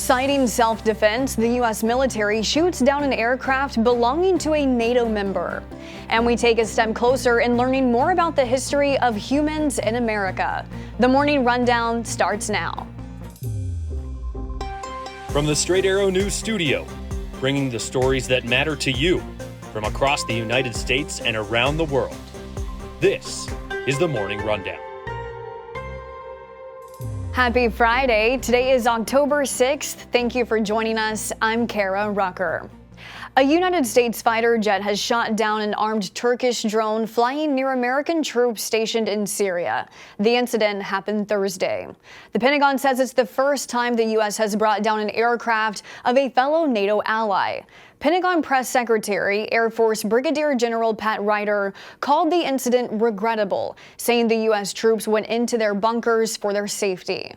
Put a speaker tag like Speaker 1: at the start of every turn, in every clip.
Speaker 1: Citing self-defense, the U.S. military shoots down an aircraft belonging to a NATO member. And we take a step closer in learning more about the history of humans in America. The Morning Rundown starts now.
Speaker 2: From the Straight Arrow News Studio, bringing the stories that matter to you from across the United States and around the world. This is the Morning Rundown.
Speaker 1: Happy Friday. Today is October 6th. Thank you for joining us. I'm Kara Rucker. A United States fighter jet has shot down an armed Turkish drone flying near American troops stationed in Syria. The incident happened Thursday. The Pentagon says it's the first time the U.S. has brought down an aircraft of a fellow NATO ally. Pentagon Press Secretary, Air Force Brigadier General Pat Ryder, called the incident regrettable, saying the U.S. troops went into their bunkers for their safety.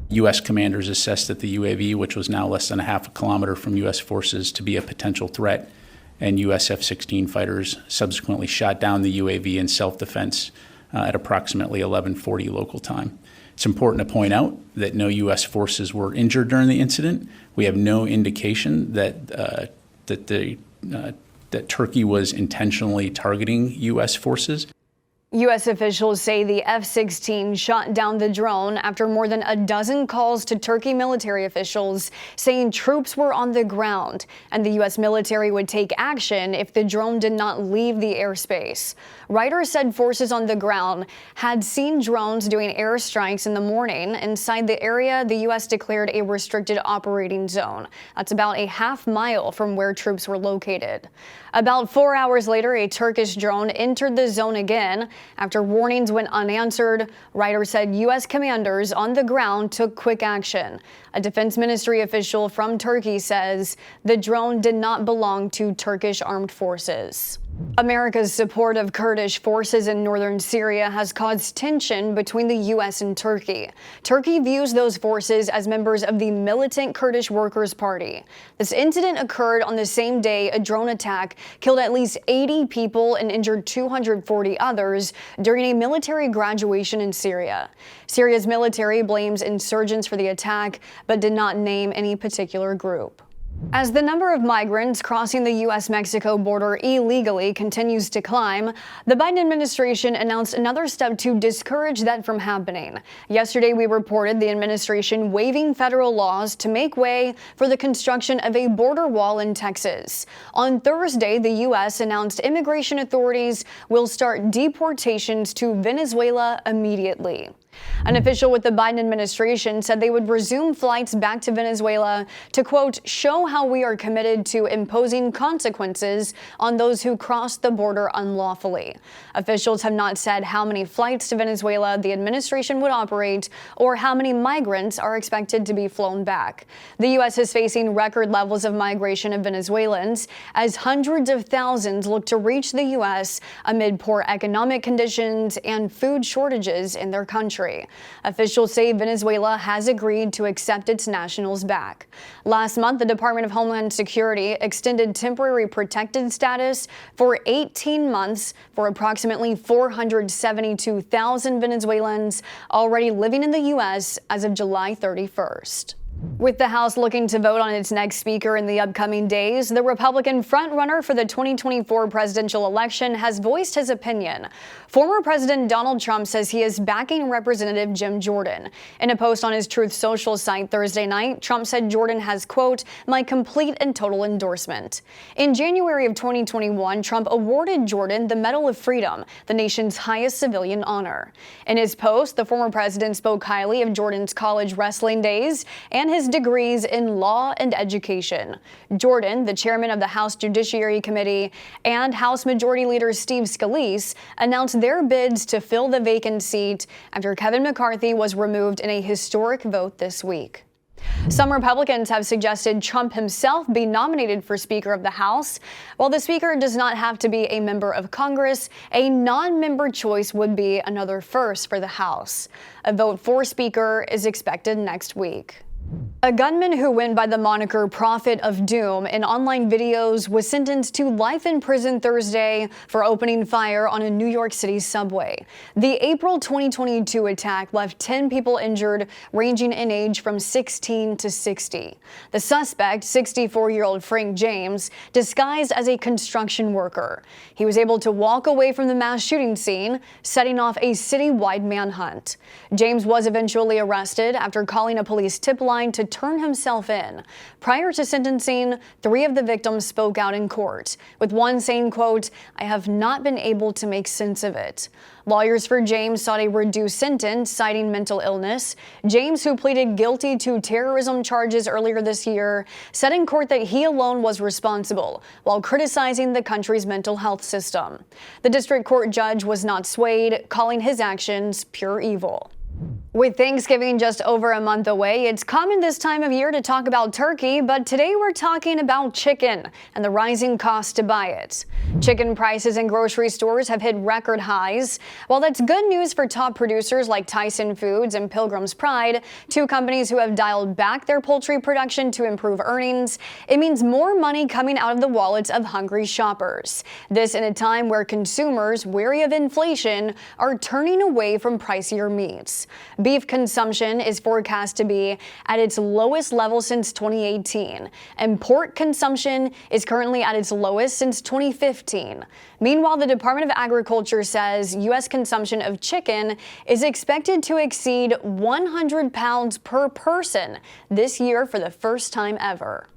Speaker 3: U.S. commanders assessed that the UAV, which was now less than a half a kilometer from U.S. forces, to be a potential threat, and U.S. F-16 fighters subsequently shot down the UAV in self-defense at approximately 11:40 local time. It's important to point out that no U.S. forces were injured during the incident. We have no indication that Turkey was intentionally targeting U.S. forces.
Speaker 1: U.S. officials say the F-16 shot down the drone after more than a dozen calls to Turkey military officials saying troops were on the ground and the U.S. military would take action if the drone did not leave the airspace. Ryder said forces on the ground had seen drones doing airstrikes in the morning inside the area the U.S. declared a restricted operating zone. That's about a half mile from where troops were located. About 4 hours later, a Turkish drone entered the zone again. After warnings went unanswered, Ryder said U.S. commanders on the ground took quick action. A defense ministry official from Turkey says the drone did not belong to Turkish armed forces. America's support of Kurdish forces in northern Syria has caused tension between the U.S. and Turkey. Turkey views those forces as members of the militant Kurdish Workers' Party. This incident occurred on the same day a drone attack killed at least 80 people and injured 240 others during a military graduation in Syria. Syria's military blames insurgents for the attack, but did not name any particular group. As the number of migrants crossing the U.S.-Mexico border illegally continues to climb, the Biden administration announced another step to discourage that from happening. Yesterday, we reported the administration waiving federal laws to make way for the construction of a border wall in Texas. On Thursday, the U.S. announced immigration authorities will start deportations to Venezuela immediately. An official with the Biden administration said they would resume flights back to Venezuela to, quote, show how we are committed to imposing consequences on those who cross the border unlawfully. Officials have not said how many flights to Venezuela the administration would operate or how many migrants are expected to be flown back. The U.S. is facing record levels of migration of Venezuelans as hundreds of thousands look to reach the U.S. amid poor economic conditions and food shortages in their country. Officials say Venezuela has agreed to accept its nationals back. Last month, the Department of Homeland Security extended temporary protected status for 18 months for approximately 472,000 Venezuelans already living in the U.S. as of July 31st. With the House looking to vote on its next speaker in the upcoming days, the Republican frontrunner for the 2024 presidential election has voiced his opinion. Former President Donald Trump says he is backing Representative Jim Jordan. In a post on his Truth Social site Thursday night, Trump said Jordan has, quote, my complete and total endorsement. In January of 2021, Trump awarded Jordan the Medal of Freedom, the nation's highest civilian honor. In his post, the former president spoke highly of Jordan's college wrestling days and his degrees in law and education. Jordan, the chairman of the House Judiciary Committee, and House Majority Leader Steve Scalise announced their bids to fill the vacant seat after Kevin McCarthy was removed in a historic vote this week. Some Republicans have suggested Trump himself be nominated for Speaker of the House. While the Speaker does not have to be a member of Congress, a non-member choice would be another first for the House. A vote for Speaker is expected next week. A gunman who went by the moniker Prophet of Doom in online videos was sentenced to life in prison Thursday for opening fire on a New York City subway. The April 2022 attack left 10 people injured, ranging in age from 16 to 60. The suspect, 64-year-old Frank James, disguised as a construction worker. He was able to walk away from the mass shooting scene, setting off a citywide manhunt. James was eventually arrested after calling a police tip line to turn himself in. Prior to sentencing, 3 of the victims spoke out in court, with one saying, quote, "I have not been able to make sense of it." Lawyers for James sought a reduced sentence, citing mental illness. James, who pleaded guilty to terrorism charges earlier this year, said in court that he alone was responsible, while criticizing the country's mental health system. The district court judge was not swayed, calling his actions pure evil. With Thanksgiving just over a month away, it's common this time of year to talk about turkey, but today we're talking about chicken and the rising cost to buy it. Chicken prices in grocery stores have hit record highs. While that's good news for top producers like Tyson Foods and Pilgrim's Pride, 2 companies who have dialed back their poultry production to improve earnings, it means more money coming out of the wallets of hungry shoppers. This in a time where consumers, wary of inflation, are turning away from pricier meats. Beef consumption is forecast to be at its lowest level since 2018, and pork consumption is currently at its lowest since 2015. Meanwhile, the Department of Agriculture says U.S. consumption of chicken is expected to exceed 100 pounds per person this year for the first time ever.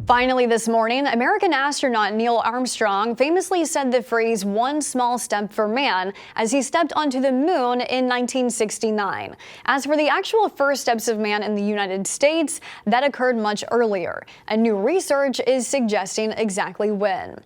Speaker 1: Finally this morning, American astronaut Neil Armstrong famously said the phrase "one small step for man" as he stepped onto the moon in 1969. As for the actual first steps of man in the United States, that occurred much earlier, and new research is suggesting exactly when.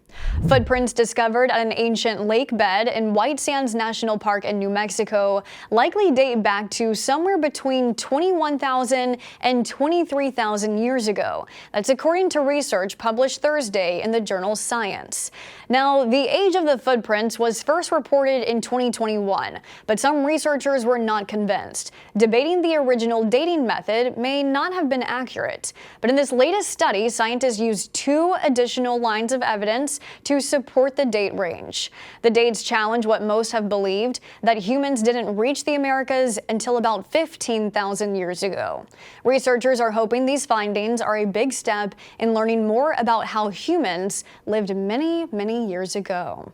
Speaker 1: Footprints discovered at an ancient lake bed in White Sands National Park in New Mexico likely date back to somewhere between 21,000 and 23,000 years ago. That's according to research published Thursday in the journal Science. Now, the age of the footprints was first reported in 2021, but some researchers were not convinced, debating the original dating method may not have been accurate. But in this latest study, scientists used 2 additional lines of evidence to support the date range. The dates challenge what most have believed, that humans didn't reach the Americas until about 15,000 years ago. Researchers are hoping these findings are a big step in learning more about how humans lived many, many years ago.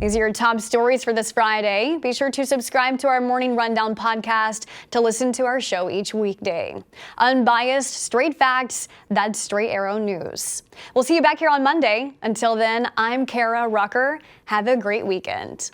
Speaker 1: These are your top stories for this Friday. Be sure to subscribe to our Morning Rundown podcast to listen to our show each weekday. Unbiased, straight facts, that's Straight Arrow News. We'll see you back here on Monday. Until then, I'm Kara Rucker. Have a great weekend.